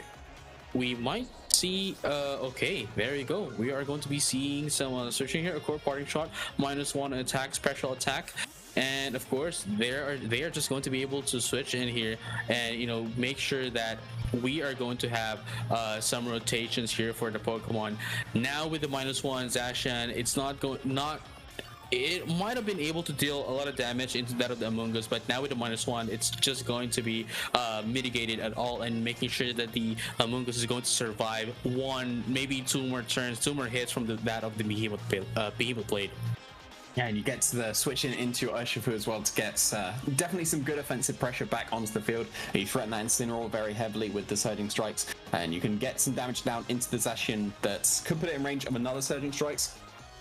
we might see. Okay, there you go. We are going to be seeing some searching here. A core parting shot, -1 attack, special attack. And of course, they are just going to be able to switch in here and make sure that we are going to have some rotations here for the Pokemon. Now with the -1 Zacian, it's it might have been able to deal a lot of damage into that of the Among Us, but now with the -1, it's just going to be mitigated at all, and making sure that the Among Us is going to survive one, maybe two more turns, two more hits from that of the Behemoth Blade. Yeah, and you get to the switching into your Urshifu as well to get definitely some good offensive pressure back onto the field. You threaten that Incineroar very heavily with the Surging Strikes, and you can get some damage down into the Zacian that could put it in range of another Surging Strikes,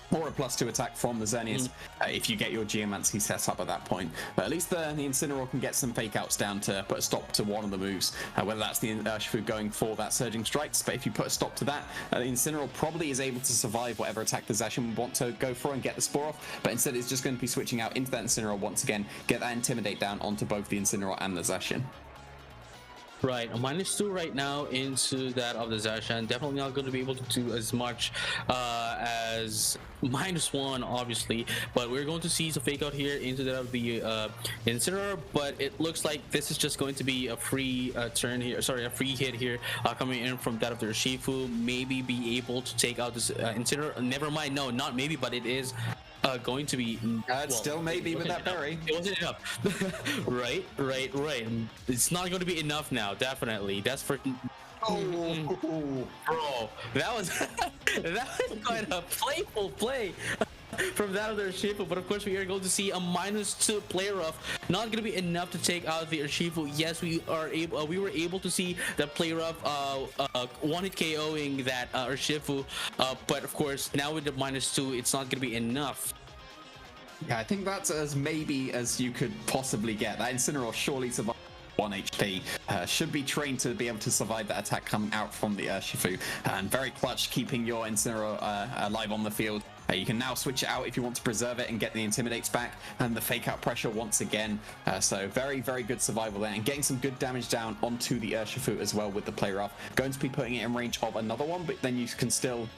or a +2 attack from the Xerneas if you get your Geomancy set up at that point. But at least the Incineroar can get some fake outs down to put a stop to one of the moves, whether that's the Urshifu going for that Surging Strikes. But if you put a stop to that, the Incineroar probably is able to survive whatever attack the Zacian would want to go for and get the Spore off. But instead it's just going to be switching out into that Incineroar once again, get that Intimidate down onto both the Incineroar and the Zacian. Right, a -2 right now into that of the Zacian. Definitely not going to be able to do as much as -1, obviously, but we're going to see some fake out here into that of the Incineroar. But it looks like this is just going to be a free turn here. Sorry, a free hit here coming in from that of the Urshifu. Maybe be able to take out this Incineroar. Never mind, no, not maybe, but it is going to be still maybe with that berry. It wasn't enough. right. It's not going to be enough now. Definitely, that's for. Bro, that was quite a playful play from that of the Urshifu. But of course, we are going to see a -2 play rough. Not going to be enough to take out the Urshifu. Yes, we were able to see the play rough one hit KOing that Urshifu, but of course now with the -2, it's not going to be enough. Yeah, I think that's as maybe as you could possibly get. That Incineroar surely survived 1 HP. Should be trained to be able to survive that attack coming out from the Urshifu. And very clutch keeping your Incineroar alive on the field. You can now switch it out if you want to preserve it and get the Intimidates back and the fake out pressure once again. So very, very good survival there, and getting some good damage down onto the Urshifu as well with the play rough. Going to be putting it in range of another one, but then you can still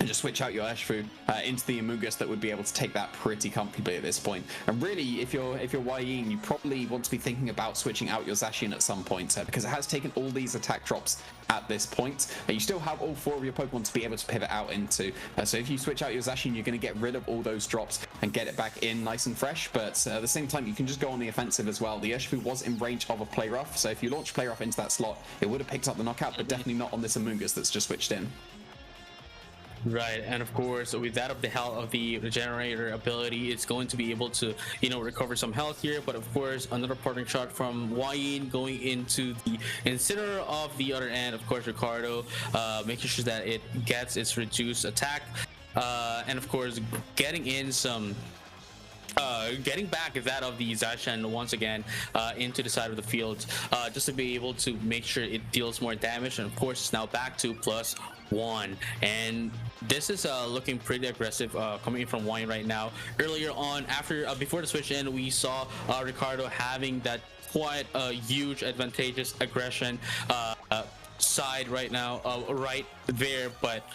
just switch out your Urshifu into the Amoonguss that would be able to take that pretty comfortably at this point. And really, if you're Yin, you probably want to be thinking about switching out your Zacian at some point, because it has taken all these attack drops at this point. You still have all 4 of your Pokemon to be able to pivot out into. So if you switch out your Zacian, you're going to get rid of all those drops and get it back in nice and fresh. But at the same time, you can just go on the offensive as well. The Urshifu was in range of a play rough, so if you launch play rough into that slot, it would have picked up the knockout, but definitely not on this Amoonguss that's just switched in. Right, and of course, with that of the health of the regenerator ability, it's going to be able to, recover some health here. But of course, another parting shot from Wayne going into the Incineroar of the other end. Of course, Ricardo making sure that it gets its reduced attack, and of course, getting in some. Getting back that of the Zacian once again into the side of the field, just to be able to make sure it deals more damage. And of course, it's now back to +1, and this is looking pretty aggressive coming in from Wine right now. Earlier on, before the switch in, we saw Ricardo having that quite a huge advantageous aggression side right now, right there. But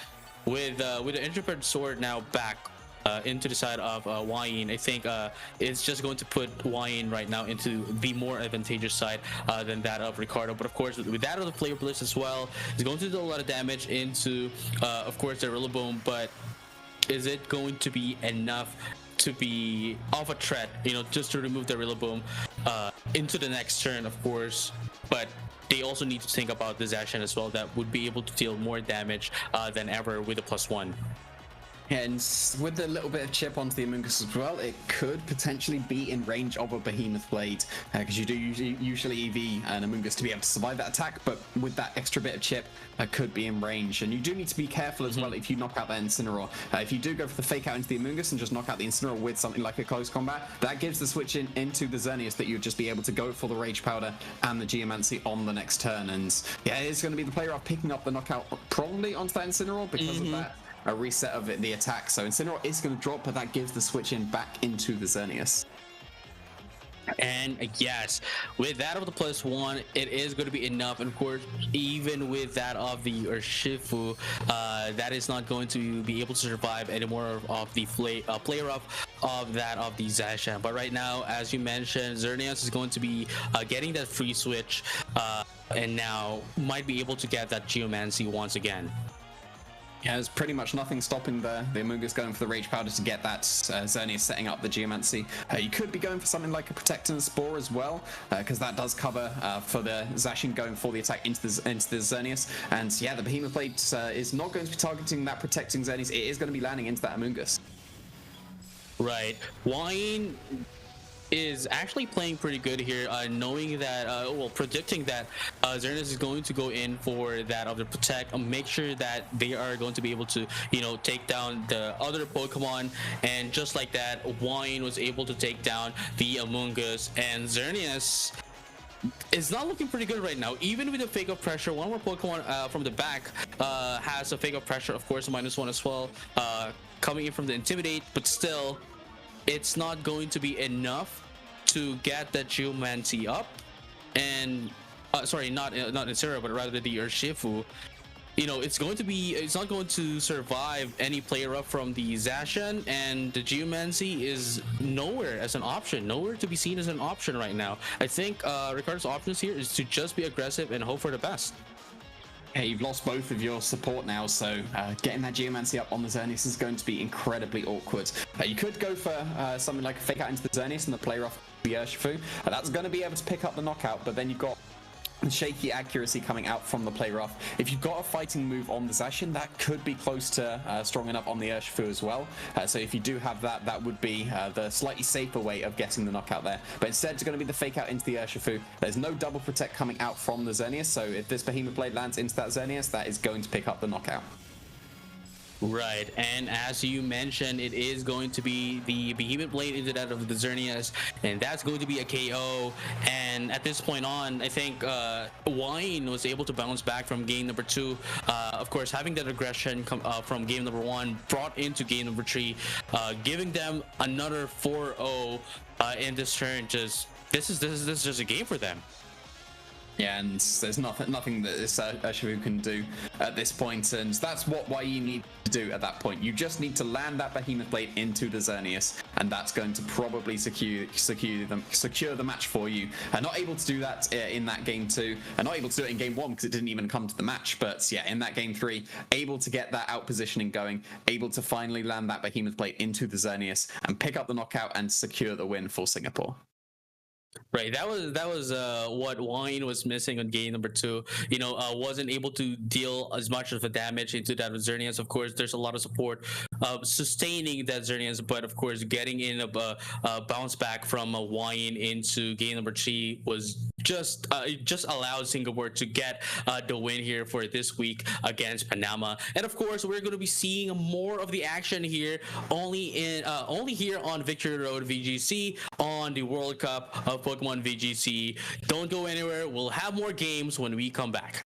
with the Intrepid Sword now back into the side of Wayne, I think it's just going to put Wayne right now into the more advantageous side than that of Ricardo. But of course, with that of the Flavor Blitz as well, it's going to do a lot of damage into, of course, the Rillaboom. But is it going to be enough to be of a threat, just to remove the Rillaboom into the next turn, of course? But they also need to think about the Zacian as well, that would be able to deal more damage than ever with a +1. And with a little bit of chip onto the Amoonguss as well, it could potentially be in range of a Behemoth Blade, because you do usually EV an Amoonguss to be able to survive that attack, but with that extra bit of chip, could be in range. And you do need to be careful as well if you knock out that Incineroar. If you do go for the fake out into the Amoonguss and just knock out the Incineroar with something like a close combat, that gives the switch into the Xerneas that you'd just be able to go for the Rage Powder and the Geomancy on the next turn. And yeah, it's going to be the player off picking up the knockout probably onto that Incineroar because of that. a reset of the attack. So Incineroar is going to drop, but that gives the switch in back into the Xerneas. And yes, with that of the +1, it is going to be enough. And of course, even with that of the Urshifu, that is not going to be able to survive any more of the player of that of the Zacian. But right now, as you mentioned, Xerneas is going to be getting that free switch, and now might be able to get that Geomancy once again. Yeah, there's pretty much nothing stopping the Amoonguss going for the Rage Powder to get that Xerneas setting up the Geomancy. You could be going for something like a Protect and a Spore as well, because that does cover for the Zacian going for the attack into the Xerneas. And yeah, the Behemoth Blade is not going to be targeting that protecting Xerneas. It is going to be landing into that Amoonguss. Right. Wine is actually playing pretty good here, knowing that, predicting that Xerneas is going to go in for that of the protect, make sure that they are going to be able to, take down the other Pokemon, and just like that, Wine was able to take down the Amoonguss, and Xerneas is not looking pretty good right now. Even with the Fake of Pressure, one more Pokemon from the back has a Fake of Pressure, of course, -1 as well, coming in from the Intimidate, but still, it's not going to be enough to get that Geomancy up. And sorry, not Incineroar, but rather the Urshifu. It's not going to survive any player up from the Zacian, and the Geomancy is nowhere as an option, nowhere to be seen as an option right now. I think Ricardo's options here is to just be aggressive and hope for the best. Hey, you've lost both of your support now, so getting that Geomancy up on the Xerneas is going to be incredibly awkward. You could go for something like a Fake Out into the Xerneas and the player off the Urshifu. That's going to be able to pick up the knockout, but then you've got shaky accuracy coming out from the player off. If you've got a fighting move on the Zacian, that could be close to strong enough on the Urshifu as well. So if you do have that, that would be the slightly safer way of getting the knockout there. But instead, it's going to be the Fake Out into the Urshifu. There's no double protect coming out from the Xerneas, so if this Behemoth Blade lands into that Xerneas, that is going to pick up the knockout. Right, and as you mentioned, it is going to be the Behemoth Blade into that of the Xerneas, and that's going to be a KO. And at this point on, I think Wine was able to bounce back from game number 2. Of course, having that aggression from game number 1 brought into game number 3, giving them another 4-0 in this turn. This is just a game for them. Yeah, and there's nothing that this Urshifu can do at this point, and that's what you need to do at that point. You just need to land that Behemoth Blade into the Xerneas, and that's going to probably secure the match for you. Not able to do that in that game 2, and not able to do it in game 1 because it didn't even come to the match. But yeah, in that game 3, able to get that out positioning going, able to finally land that Behemoth Blade into the Xerneas and pick up the knockout and secure the win for Singapore. Right, that was what Wine was missing on game number 2. Wasn't able to deal as much of the damage into that Xerneas. Of course, there's a lot of support sustaining that Xerneas, but of course, getting in a bounce back from a Wine into game number 3 was just allowed Singapore to get the win here for this week against Panama. And of course, we're going to be seeing more of the action here only here on Victory Road VGC on the World Cup of Pokémon VGC. Don't go anywhere. We'll have more games when we come back.